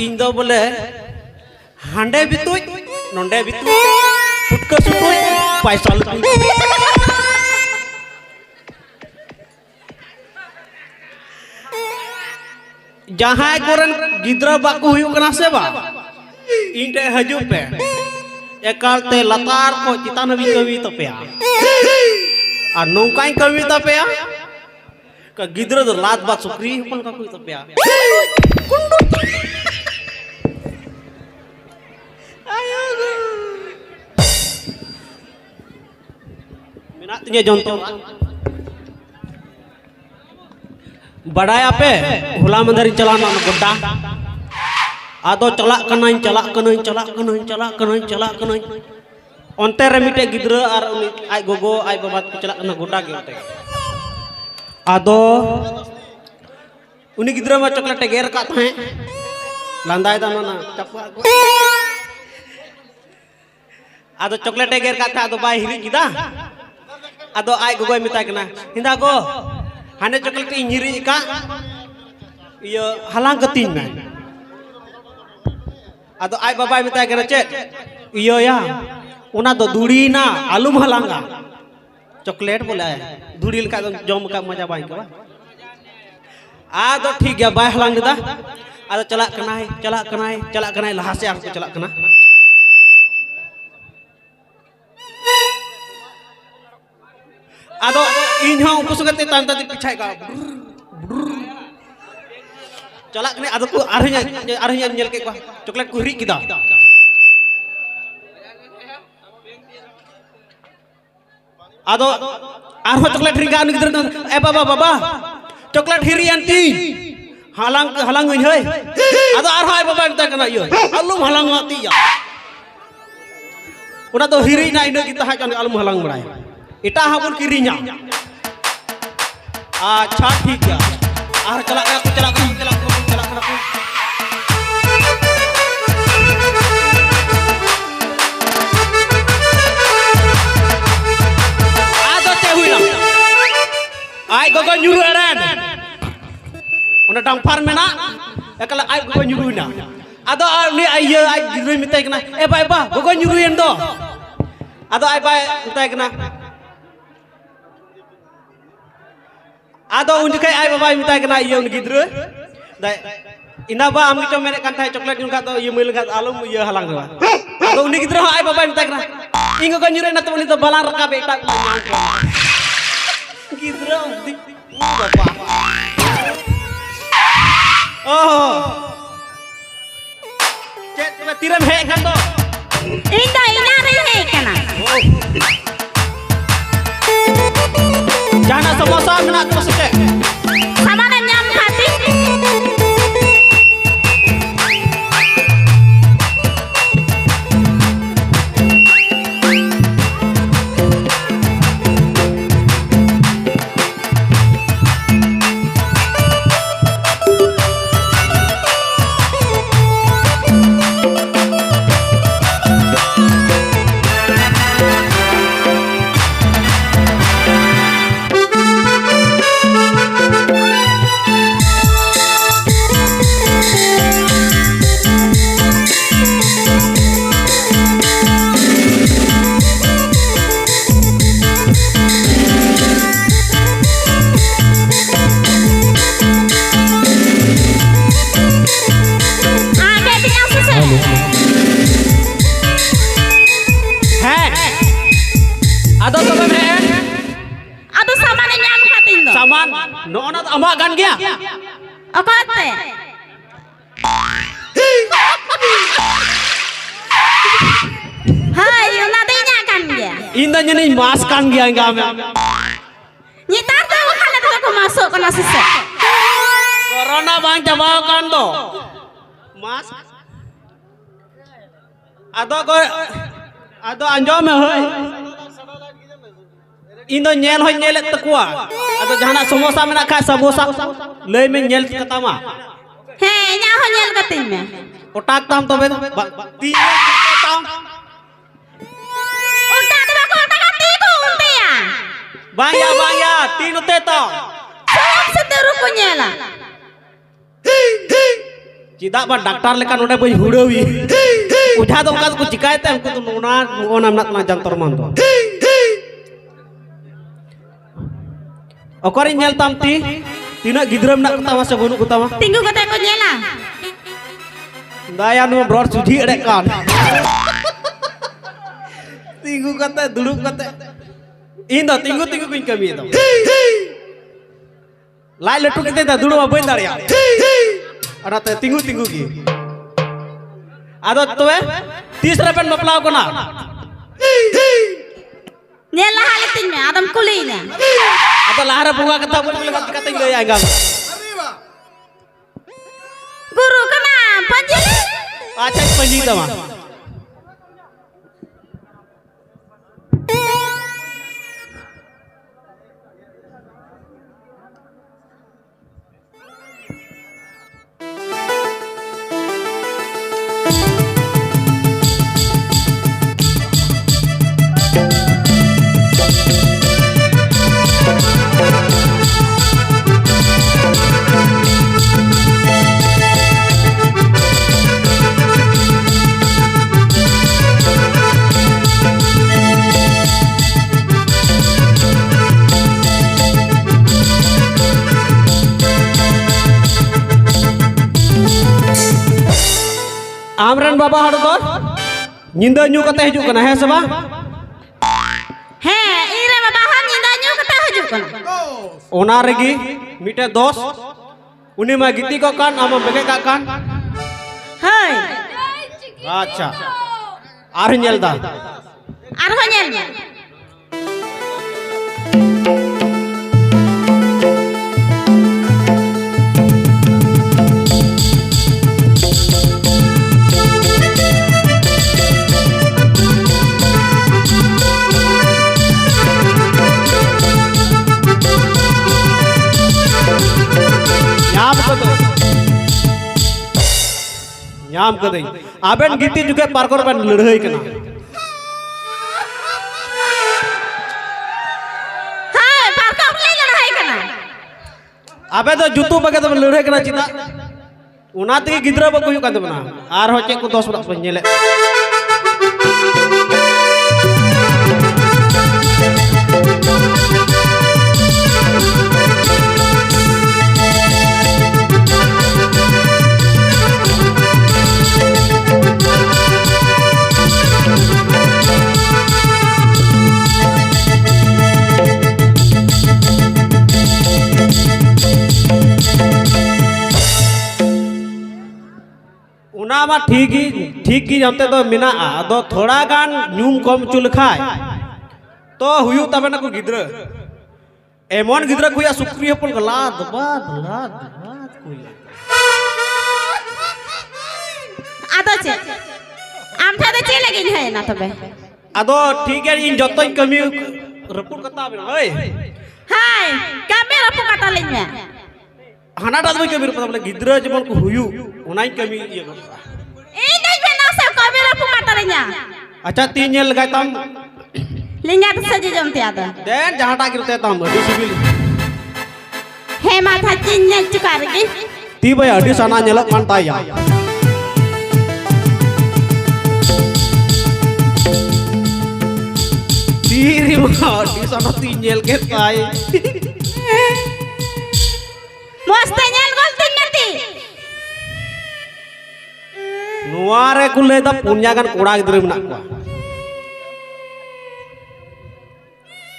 इन दो बोले हांडे बितुई नोंडे बितुई फुटका सुटुई पैसा लुटुई जहां कोरन गिद्रा बाकू हुई कना से बा इन टे हजू पे एकाल ते लतार को चितान भी कवि तपेया और नौकाई कवि तपेया का गिद्रा दो लात बात सुक्री हपन का कोई तपेया मिना तिnya jonto बड़ाया पे होला मंदिर चलाना गोड्डा आदो चलाक कनाई चलाक कनाई चलाक कनाई चलाक कनाई चलाक Kanai onte re mite gidra ar uni ai gogo ai babat ko chelak kena goda ge onte ado uni gidra ma coklat teger ka thae landai ta na chapwa ko ado coklat teger ka tha ado bai hiri gida ado ai gogo mitai kena hinda go hane coklat injiri ka iya halang keting na ado ai babai mitai kena cet iya ya उना तो दूरी ना आलूम हलांगा chocolate बोला है दूरी लगा जम का मजा बाई का आ तो ठीक है बाय हलांग दा आ तो चला कनाई लहा से आपको चला कना आ तो इन हां ऊपर से कते तान ताती पिछाई का चला कने आ तो को आरहnya nyel ke को चॉकलेट को री किदा आदो आरो चॉकलेट हिरी गान गिद्रा ए बाबा बाबा चॉकलेट हिरी अंती हालांग हालांग गई है आदो आरो आई बाबा मता कना यो आलू हालांग माती या उना तो हिरी ना इन की तहा जन आलू हालांग बड़ाय इटा हाबुन किरिnya अच्छा ठीक है आर चला ai gogo nyuruh eren una dampar mena ekala ai gogo nyuruh na ado ni ai ai gidu mitai kena bai ba gogo nyuruhin do ado ai bai mitai kena ado unjuk ai babai mitai kena iya gidru dai ina ba am kicho mere kan thai coklat nyung ka to iya mil gat alum iya halang do ado uni gidru ai babai mitai kena ingo gogo nyuruh na to ni to balang rakabe tak nyang Gidra di bapak oh cek tiram hek kan to inda ina re hek kana jana samosa mena ko seke sama na nyam hati Nona amak kan gya apa te hai una dinya kan gya inda nyeni mas kan gya enggak nyitar tuh kala tuh aku masuk kena sisa corona bang coba kan to mas ado anjom heuy इन दो nyel hoy nyel tekua atau jahana samosa mena kha samosa lei men nyel katama he nya ho nyel katin me otak tam tobe ti tam otak ba ko otak ti ko unte ya bang ya tin utte to sam seteru ko nyela चिदा बा doctor लेका नोडे बई हुड़ावी उठा दो का को चिकायते हमको तो नोना नोना नाम ना जंतर मान दो ओकरी नेल तामती तीना गिद्रम ना कतावा से बनु कतावा tinggu kata ko nyela दया नु ब्रॉड सुधी अड़े कान tinggu kata दुड़ुब kata इन दो tinggu tinggu कुछ कमी है तो लाई लटू किते दा दुड़ुब बई दाड़िया अनाते tinggu tinggu की आदो तोवे 30 रुपया बपलाव को ना nyela halitin me adam kulinya atau lahar bunga kata pun lewat kata yang gaya agama guru kena panjili acha panji tama Amaran बाबा हड़ दो निंदा न्यू कते हिजुक कना है सबा he ire baba han nyinda nyu kata hujuk kana ओना रेगी मिटे दोस उनी मा गीती को कान आमा बेगे का कान hei अच्छा आर नेल दा arho nyel me याम कदई आबेन गीती जुके पार्कोर बन लड़ाई कना hei parkam le lehai kana आबे तो जुतु बगे तो लड़ाई कना चिता उना तके गिद्रा बको हुयु कान बना आर हो चे को 10 बरस बनेले उना ठीक ही जानते तो मिना आदो थोड़ा गान न्यूम कम चुल खाय तो हुयु तबे ना को गिद्र एमन गिद्र कुया सुक्री हपन लाद बाद कुया ado che am thada che lagi hai na tobe आदो ठीक है इन जतो कमी रपुर कता बे ओए hai kami rapu kata linya हाना टा दो कमी पता बोले गिद्र जमन को हुयु उनाई कमी ये ini bena sa kami rapu kata linya अच्छा तीन नेल लगाय तम linya saja jom tiada देन जहां टा गिरते तम अडी सिबिल he matha cinya cukar gi ती भाई अडी सना नेलक मानताया तीरी मा अडी सना तीन नेल के ताय mosta nyel gol tinnati नुआरे कुले दा पुन्या गान कोड़ा गिद्र मेना को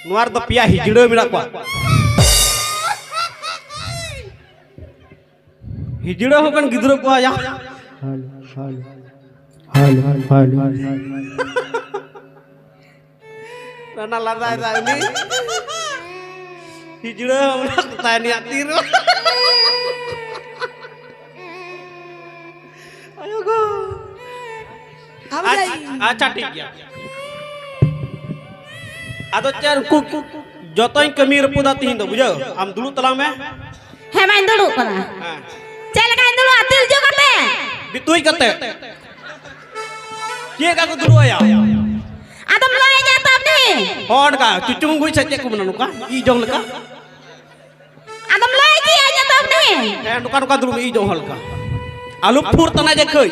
नुआर द पिया हिजड़ो मेना को हिजड़ो होकन गिद्र को आया हाल नाना लदा दा ini हिजड़ो हमरा तानी आतीर ayo go अच्छा ठीक गया आदो चार कुक जतई कमी रपुदा तिहिन दो बुझो आम दुलु तला में he main dulu kana हां cel kain dulu atil jo kate बितुई कते के का को दुलु आया adam lai jata ni हॉन का चुचुंग गुई सच्चे को मननु का ई जोंग लका adam lai ji aja tab ni ए नुका नुका दुलु ई जोंग हलका आलू फूर तना जे खई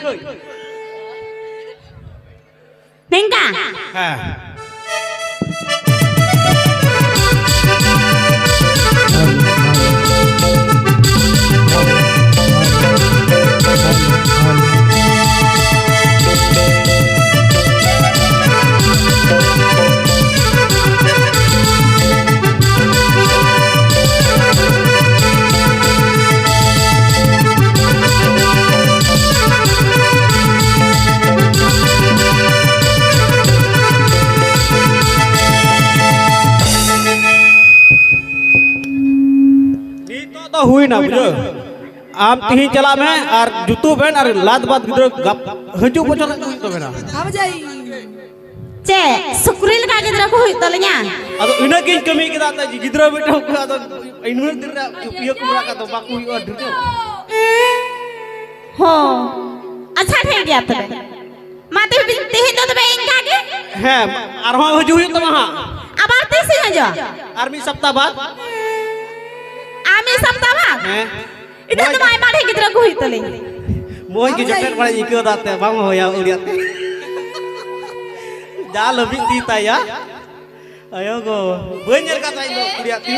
Nengka. हां तो हुई ना बुझो आम तिही चला में और जुतु बेन और लाद बात गिद्र हजू बचर तो बेना Ce, sukril ka gidra ko hoy tolnya. अदो इना किन कमी के दाता गिद्र बेटा को अदो इनु दिरा पियो कुमरा का तो बाकू ही और दिरो हो. अच्छा ठीक गया तबे. माते तेहे तो तबे इनका के. है और हो हजू ही तो वहां अब आते से हजो. आर्मी सप्ताह बाद आमी सप्ताह बा. हैं इधर तो माय मारे gidra ko hoy tole. मोय के जटेर बड़ा इको दाते बांग होया उड़ियाते जा लबी ती ताया आयो गो बन्यर का ताई लो उड़ियाती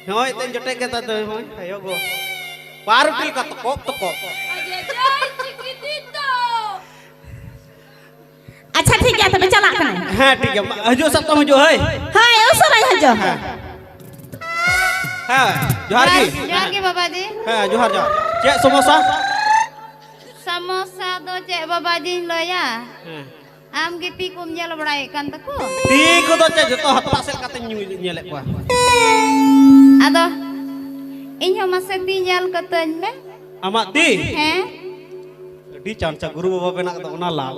होय तेन जटे के ता होय आयो गो पारुटी का तको अच्छा ठीक गया तबे चला कने. हां ठीक है हजू सप्ताह में जो है हां ओ सराय हजो. हां जोहार की बाबा जी हां जोहार जा चे समोसा समोसा दो चे बाबा जी लया आम के ती कुम जल बड़ाई kan तको ती को तो चे जतो हत्ता से काते nyele kwa ado inyo masa ti jal katanya me amak ti he di chanca guru baba benak to ona lal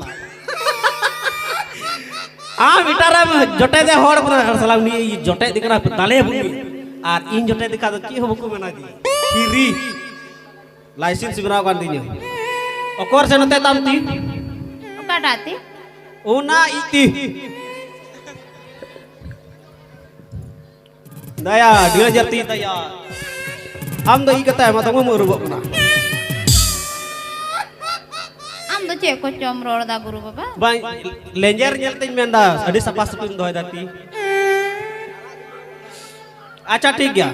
आ बिटारा जटे दे हर सलाम नी जटे दिकना ताले बुनी आर इन जटे दिखा तो की हो बको मेना दी खीरी लाइसेंस बनाव कान दिनो ओकर से नते तामती ओका डाती ओना इति दया दिया जती दया हम तो ई कता है मत मो रुबो कना am do चे को चम रोड दा गुरु बाबा बाय लेंजर नेलते मेंदा अडी सपा सपिन दोय दाती अच्छा ठीक गया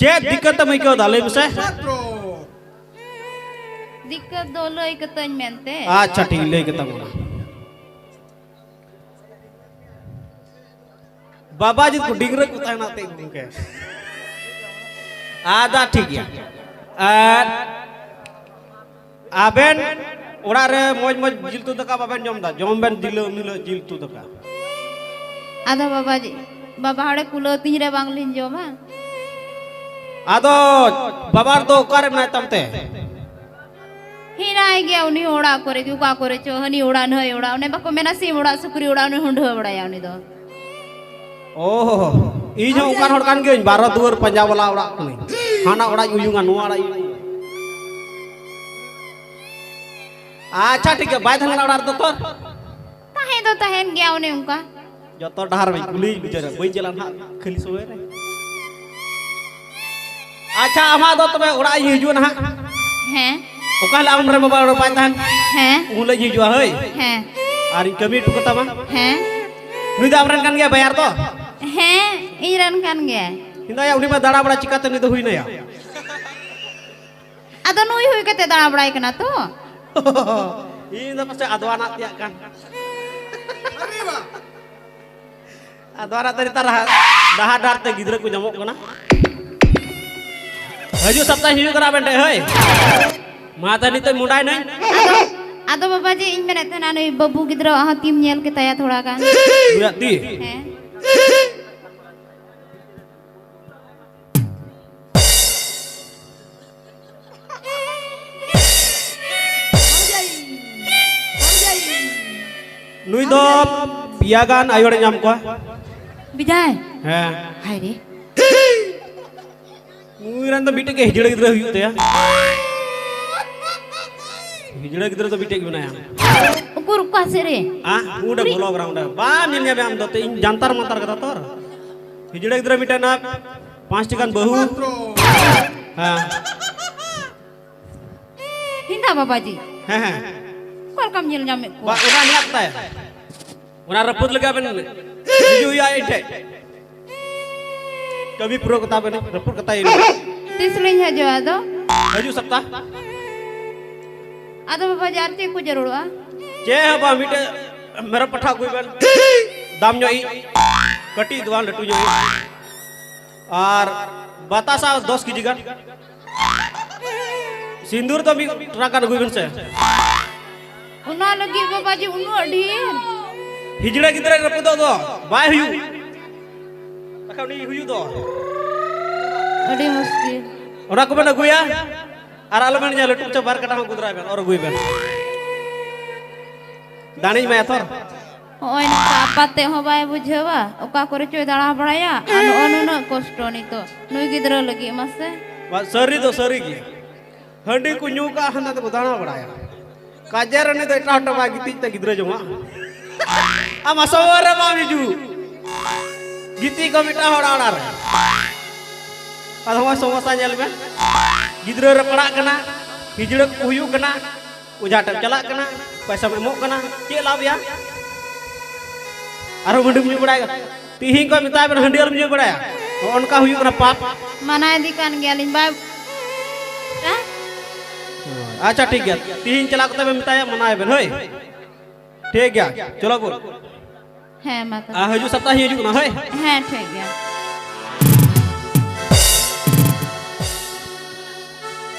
चे दिक्कत में क्यों दाले से दिक्कत दो लई katanya mente अच्छा ठीक ले के तमना बाबा जी को डिंगरे को ताना ते के आदा ठीक गया आबेन ओड़ा रे मौज मौज जिल तू दका बाबेन जम दा जम बेन दिलो मिलो जिल तू दका ado बाबा जी बाबा हड़े कुलो तीन रे बांगलिन जमा आदो बाबा तो ओकारे ना तमते हिराय गया उनी ओड़ा करे कि का करे चो हनी ओड़ा न ओड़ा ने बको मेना सी ओड़ा सुकरी ओड़ा न हुंड बड़ाया उनी दो ओहो इन हो ओकार हड़ कान गे 12 दुवर पंजा वाला ओड़ा कनी हाना ओड़ा युयुंगा नुआ ओड़ा अच्छा ठीक है बाय थंगला ओड़ा तो तोर tahen gया उनी उनका जतो डहार में गुली बिचारा बई चला ना खली सोए रे अच्छा आमा दो तबे ओड़ा हिजुन हा हैं ओकाल आम रे बाबा रो पाय तहन हैं उले हिजुआ हई हैं आर कमी टुकता बा हैं नुई दा amran kan गया bayar तो हैं इरन kan गया हिंदा या उनी में दाड़ा बड़ा चिकाते नि तो हुई ना या ado nui hui kate dana बड़ाई कना तो इन दा पसे अदवाना तिया kan अदवाना तरी तारा दहा डार ते गिदरा को जमो कना हजू सप्ताह हिजू करा बेटे हई माता नी तो मुंडाई नहीं ado बाबा जी इन मेने तना नई बबू गिदरा आहा टीम नेल के तया थोड़ा kan दुया दी हैं नुई दो पियागान आयोड़े नाम को विजय हैं हाय रे नुई रन तो बीटे के हिजड़े गिदरा हुई तया हिजड़े गिदरा तो बीटे के बनाया उकुर का से रे आ मुडे बोलो ग्राउंड बा मिल गया हम तो इन जानतर मंतर कथा तोर हिजड़े गिदरा बीटे ना 5 टिकन बहु हां बाबाजी हाँ कल कम nyel nyame ko Ba una niat tay. Una reput lega ben. Hiju ya ite. Kami pro kata ben reput kata ini. tisling hajo ado Haju sabta. ado babaji arti ko jarur wa Je ba mite mera patha koi ben. Dam nyoi. Kati duan latu nyoi. और बतासा 10 kg kan. Sindur to mi trakan goi ben se. una lagi babaji unu adhir Hijra gidra reput do. Bai huyu. Takau ni huyu do. adi muskil Orang ko ben aguya. Ar alaman nya latu cobar kata ko gudra ben or goi ben. Dani me athor. hoy na apate ho bai bujhewa oka kore choy dara baraya anu anu na kosto ni to nui gidra lagi mase सरी तो सरी की हंडी को new का हंदा तो दाना बड़ाया काजर ने तो इटा टबा गीती त गिद्र जमा आ मसवर मा बिजू गीती को मिटा होड़ा रे अधवा समोसा नेल में गिद्र रे पड़ा कना हिजड़ हुयु कना उजाट चला कना पैसा में मो कना के लाभ या आरो हंडी में बड़ाया तिहिं को मिता बन हंडी में बड़ाया उनका हुयु कना पाप mana dikan galin bab अच्छा ठीक है तीन चला को तबे मिताया मनाए बेन होय ठीक है चलो बोल he mata आ हजू सप्ताह हिजू ना होय he thik gaya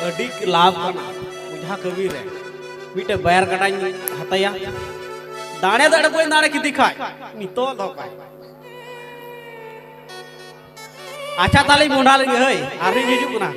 अडी लाभ कना बुझा कवि रे मिटे बायर कटाई हतया दाणे दाणे कोई दाणे की दिखाय नितो दोकाय अच्छा ताली मुंडा लगे होय आरी हिजू ना